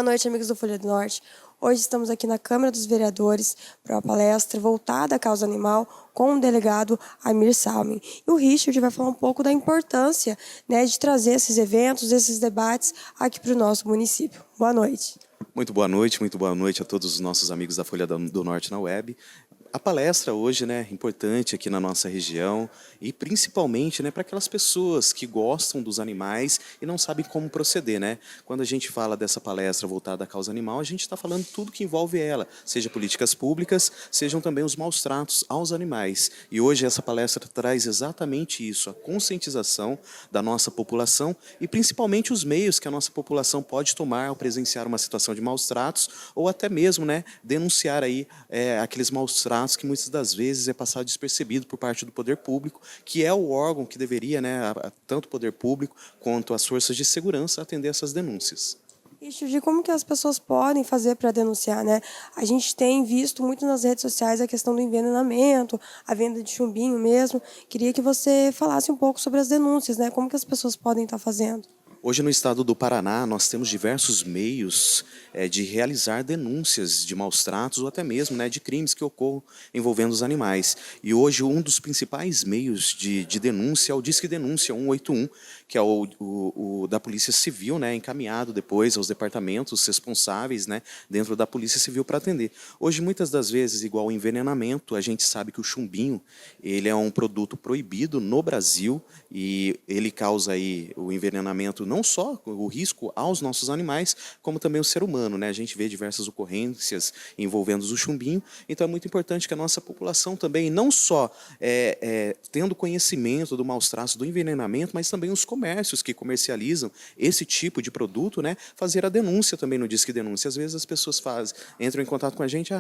Boa noite, amigos do Folha do Norte. Hoje estamos aqui na Câmara dos Vereadores para uma palestra voltada à causa animal com o delegado Amir Salmen. E o Richard vai falar um pouco da importância, de trazer esses eventos, esses debates aqui para o nosso município. Boa noite. Muito boa noite a todos os nossos amigos da Folha do Norte na web. A palestra hoje, importante aqui na nossa região e principalmente, para aquelas pessoas que gostam dos animais e não sabem como proceder, Quando a gente fala dessa palestra voltada à causa animal, a gente está falando tudo que envolve ela, seja políticas públicas, sejam também os maus tratos aos animais. E hoje essa palestra traz exatamente isso, a conscientização da nossa população e principalmente os meios que a nossa população pode tomar ao presenciar uma situação de maus tratos ou até mesmo, denunciar aí aqueles maus tratos que muitas das vezes é passado despercebido por parte do poder público, que é o órgão que deveria, tanto o poder público quanto as forças de segurança, atender essas denúncias. E como que as pessoas podem fazer para denunciar, A gente tem visto muito nas redes sociais a questão do envenenamento, a venda de chumbinho mesmo. Queria que você falasse um pouco sobre as denúncias, Como que as pessoas podem estar fazendo? Hoje no estado do Paraná nós temos diversos meios de realizar denúncias de maus tratos ou até mesmo de crimes que ocorram envolvendo os animais. E hoje um dos principais meios de denúncia é o Disque Denúncia 181, que é o da Polícia Civil, encaminhado depois aos departamentos responsáveis dentro da Polícia Civil para atender. Hoje muitas das vezes, igual ao envenenamento, a gente sabe que o chumbinho ele é um produto proibido no Brasil e ele causa aí o envenenamento não só o risco aos nossos animais, como também o ser humano, A gente vê diversas ocorrências envolvendo o chumbinho, então é muito importante que a nossa população também, não só tendo conhecimento do maus tratos, do envenenamento, mas também os comércios que comercializam esse tipo de produto, fazer a denúncia também no Disque Denúncia. Às vezes as pessoas entram em contato com a gente,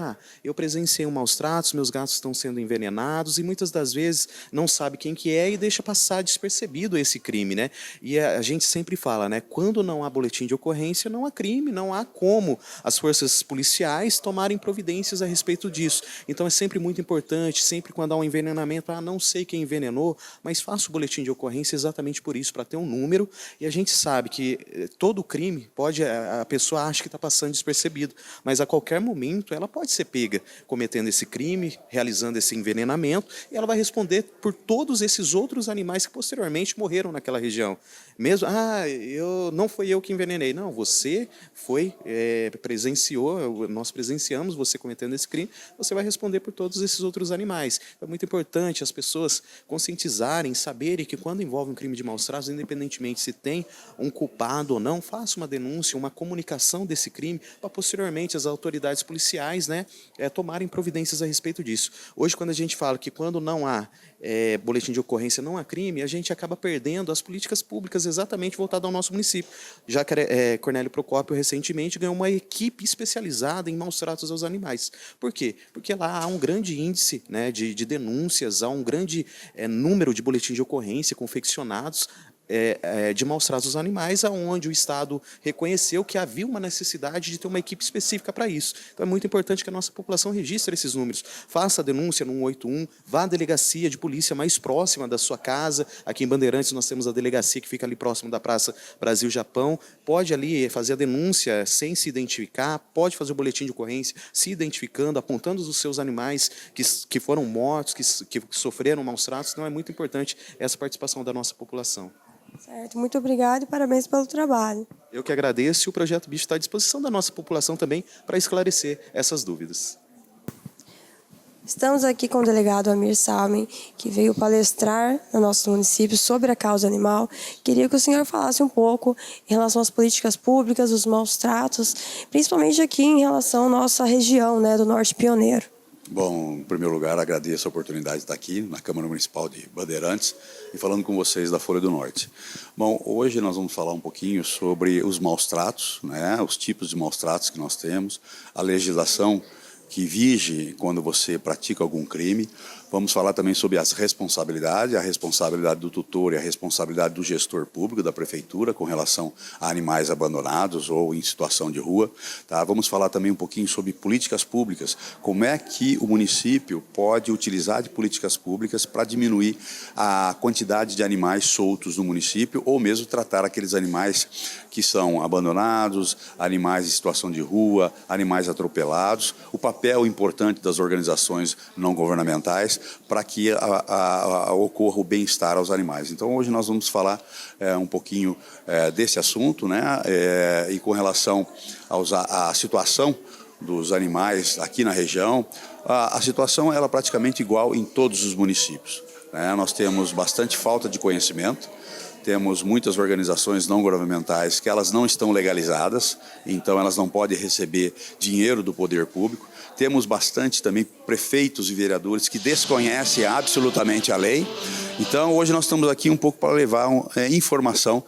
eu presenciei um maus tratos, meus gatos estão sendo envenenados, e muitas das vezes não sabe quem que é e deixa passar despercebido esse crime, E a gente sempre fala, quando não há boletim de ocorrência, não há crime, não há como as forças policiais tomarem providências a respeito disso. Então é sempre muito importante, sempre quando há um envenenamento, não sei quem envenenou, mas faça o boletim de ocorrência exatamente por isso, para ter um número, e a gente sabe que todo crime a pessoa acha que está passando despercebido, mas a qualquer momento ela pode ser pega cometendo esse crime, realizando esse envenenamento, e ela vai responder por todos esses outros animais que posteriormente morreram naquela região. Mesmo, não foi eu que envenenei. Não, você presenciou, nós presenciamos você cometendo esse crime, você vai responder por todos esses outros animais. É muito importante as pessoas conscientizarem, saberem que quando envolve um crime de maus tratos, independentemente se tem um culpado ou não, faça uma denúncia, uma comunicação desse crime, para posteriormente as autoridades policiais tomarem providências a respeito disso. Hoje, quando a gente fala que quando não há boletim de ocorrência, não há crime, a gente acaba perdendo as políticas públicas exatamente voltadas ao nosso município. Já que Cornélio Procópio recentemente ganhou uma equipe especializada em maus tratos aos animais. Por quê? Porque lá há um grande índice de denúncias, há um grande número de boletins de ocorrência confeccionados de maus tratos aos animais, aonde o Estado reconheceu que havia uma necessidade de ter uma equipe específica para isso. Então é muito importante que a nossa população registre esses números, faça a denúncia no 181, vá à delegacia de polícia mais próxima da sua casa. Aqui em Bandeirantes nós temos a delegacia que fica ali próximo da Praça Brasil-Japão, pode ali fazer a denúncia sem se identificar, pode fazer o boletim de ocorrência se identificando, apontando os seus animais que foram mortos, que sofreram maus tratos. Então é muito importante essa participação da nossa população. Certo, muito obrigada e parabéns pelo trabalho. Eu que agradeço, e o Projeto Bicho está à disposição da nossa população também para esclarecer essas dúvidas. Estamos aqui com o delegado Amir Salmen, que veio palestrar no nosso município sobre a causa animal. Queria que o senhor falasse um pouco em relação às políticas públicas, os maus tratos, principalmente aqui em relação à nossa região, do Norte Pioneiro. Bom, em primeiro lugar, agradeço a oportunidade de estar aqui na Câmara Municipal de Bandeirantes e falando com vocês da Folha do Norte. Bom, hoje nós vamos falar um pouquinho sobre os maus tratos, os tipos de maus tratos que nós temos, a legislação que vige quando você pratica algum crime, Vamos falar também sobre as responsabilidades, a responsabilidade do tutor e a responsabilidade do gestor público da prefeitura com relação a animais abandonados ou em situação de rua. Tá? Vamos falar também um pouquinho sobre políticas públicas, como é que o município pode utilizar de políticas públicas para diminuir a quantidade de animais soltos no município ou mesmo tratar aqueles animais que são abandonados, animais em situação de rua, animais atropelados, o papel importante das organizações não governamentais para que ocorra o bem-estar aos animais. Então, hoje nós vamos falar um pouquinho desse assunto, né? E com relação à situação dos animais aqui na região, a situação ela é praticamente igual em todos os municípios, né? Nós temos bastante falta de conhecimento, temos muitas organizações não governamentais que elas não estão legalizadas, então elas não podem receber dinheiro do poder público. Temos bastante também prefeitos e vereadores que desconhecem absolutamente a lei. Então, hoje nós estamos aqui um pouco para levar informação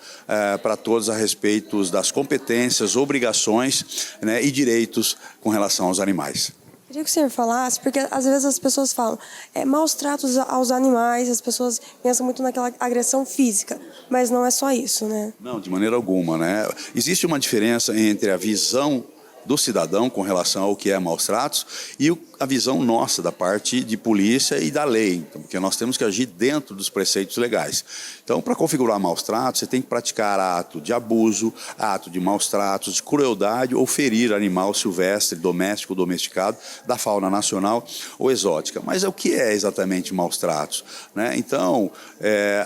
para todos a respeito das competências, obrigações, né, e direitos com relação aos animais. Queria que o senhor falasse, porque às vezes as pessoas falam maus tratos aos animais, as pessoas pensam muito naquela agressão física, mas não é só isso, né? Não, de maneira alguma, né? Existe uma diferença entre a visão do cidadão com relação ao que é maus tratos e a visão nossa da parte de polícia e da lei, então, porque nós temos que agir dentro dos preceitos legais. Então, para configurar maus tratos, você tem que praticar ato de abuso, ato de maus tratos, de crueldade ou ferir animal silvestre, doméstico ou domesticado da fauna nacional ou exótica. Mas o que é exatamente maus tratos, né? Então,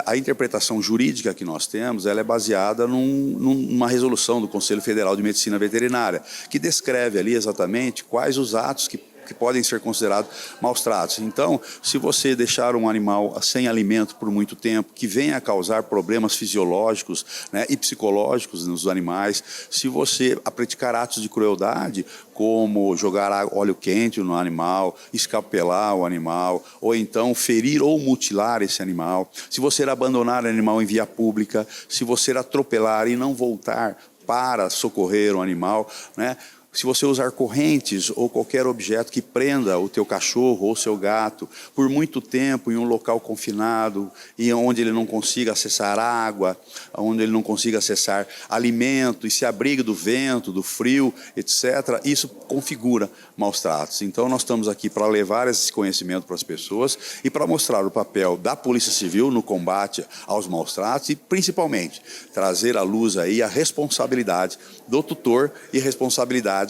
a interpretação jurídica que nós temos, ela é baseada numa resolução do Conselho Federal de Medicina Veterinária, que descreve ali exatamente quais os atos que podem ser considerados maus tratos. Então, se você deixar um animal sem alimento por muito tempo, que venha a causar problemas fisiológicos, né, e psicológicos nos animais, se você praticar atos de crueldade, como jogar óleo quente no animal, escapelar o animal, ou então ferir ou mutilar esse animal, se você abandonar o animal em via pública, se você atropelar e não voltar para socorrer o animal, né? Se você usar correntes ou qualquer objeto que prenda o teu cachorro ou seu gato por muito tempo em um local confinado e onde ele não consiga acessar água, onde ele não consiga acessar alimento e se abrigue do vento, do frio, etc., isso configura maus tratos. Então, nós estamos aqui para levar esse conhecimento para as pessoas e para mostrar o papel da Polícia Civil no combate aos maus tratos e, principalmente, trazer à luz aí a responsabilidade do tutor e responsabilidade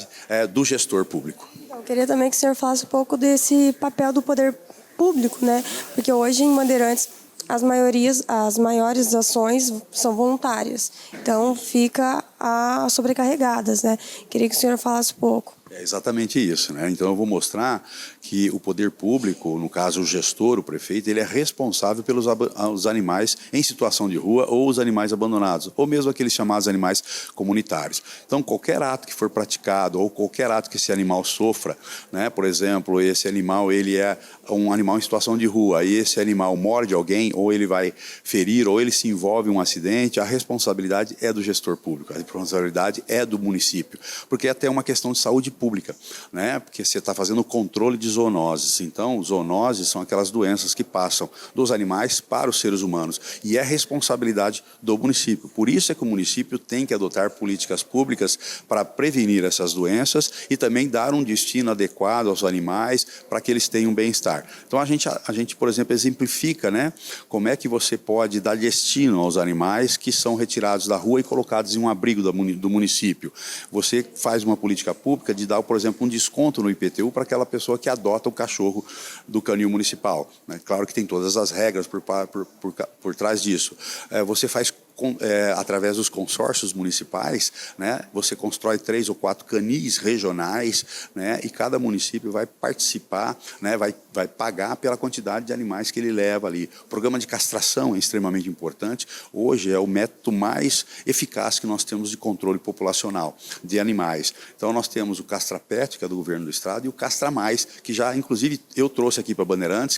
do gestor público. Eu queria também que o senhor falasse um pouco desse papel do poder público, né? Porque hoje em Bandeirantes as maiores ações são voluntárias, então fica sobrecarregadas, né? Queria que o senhor falasse um pouco. É exatamente isso, né? Então eu vou mostrar que o poder público, no caso o gestor, o prefeito, ele é responsável pelos os animais em situação de rua ou os animais abandonados, ou mesmo aqueles chamados animais comunitários. Então qualquer ato que for praticado ou qualquer ato que esse animal sofra, né? Por exemplo, esse animal ele é um animal em situação de rua e esse animal morde alguém ou ele vai ferir ou ele se envolve em um acidente, a responsabilidade é do gestor público, a responsabilidade é do município, porque é até uma questão de saúde pública, né? Porque você está fazendo controle de zoonoses. Então, zoonoses são aquelas doenças que passam dos animais para os seres humanos e é responsabilidade do município. Por isso é que o município tem que adotar políticas públicas para prevenir essas doenças e também dar um destino adequado aos animais para que eles tenham bem-estar. Então, a gente, por exemplo, exemplifica, né, como é que você pode dar destino aos animais que são retirados da rua e colocados em um abrigo do município. Você faz uma política pública de dar, por exemplo, um desconto no IPTU para aquela pessoa que adota o cachorro do canil municipal, né? Claro que tem todas as regras por trás disso. Você faz através dos consórcios municipais, né, você constrói 3 ou 4 canis regionais, né, e cada município vai participar, né, vai pagar pela quantidade de animais que ele leva ali. O programa de castração é extremamente importante. Hoje é o método mais eficaz que nós temos de controle populacional de animais. Então nós temos o Castra Pet, que é do governo do estado, e o Castra Mais, que já inclusive eu trouxe aqui para Bandeirantes,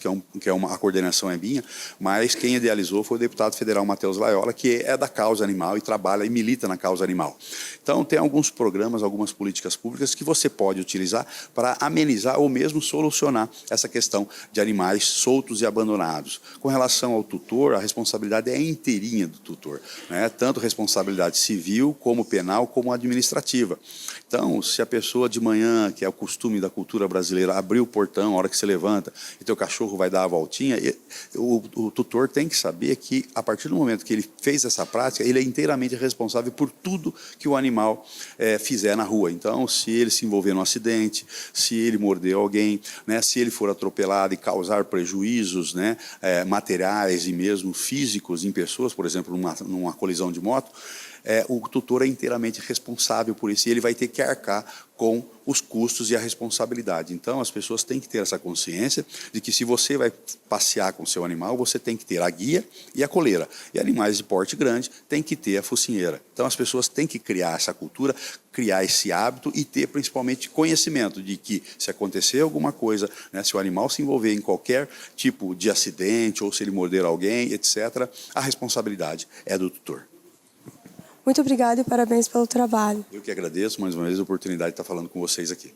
a coordenação é minha, mas quem idealizou foi o deputado federal Matheus Laiola, que é da causa animal e trabalha e milita na causa animal. Então, tem alguns programas, algumas políticas públicas que você pode utilizar para amenizar ou mesmo solucionar essa questão de animais soltos e abandonados. Com relação ao tutor, a responsabilidade é inteirinha do tutor, né? Tanto responsabilidade civil, como penal, como administrativa. Então, se a pessoa de manhã, que é o costume da cultura brasileira, abrir o portão a hora que você levanta e teu cachorro vai dar a voltinha, o tutor tem que saber que, a partir do momento que ele fez essa prática, ele é inteiramente responsável por tudo que o animal fizer na rua. Então, se ele se envolver num acidente, se ele morder alguém, né, se ele for atropelado e causar prejuízos, né, materiais e mesmo físicos em pessoas, por exemplo, numa colisão de moto, o tutor é inteiramente responsável por isso e ele vai ter que arcar com os custos e a responsabilidade. Então, as pessoas têm que ter essa consciência de que se você vai passear com o seu animal, você tem que ter a guia e a coleira. E animais de porte grande têm que ter a focinheira. Então, as pessoas têm que criar essa cultura, criar esse hábito e ter principalmente conhecimento de que se acontecer alguma coisa, né, se o animal se envolver em qualquer tipo de acidente ou se ele morder alguém, etc., a responsabilidade é do tutor. Muito obrigada e parabéns pelo trabalho. Eu que agradeço mais uma vez a oportunidade de estar falando com vocês aqui.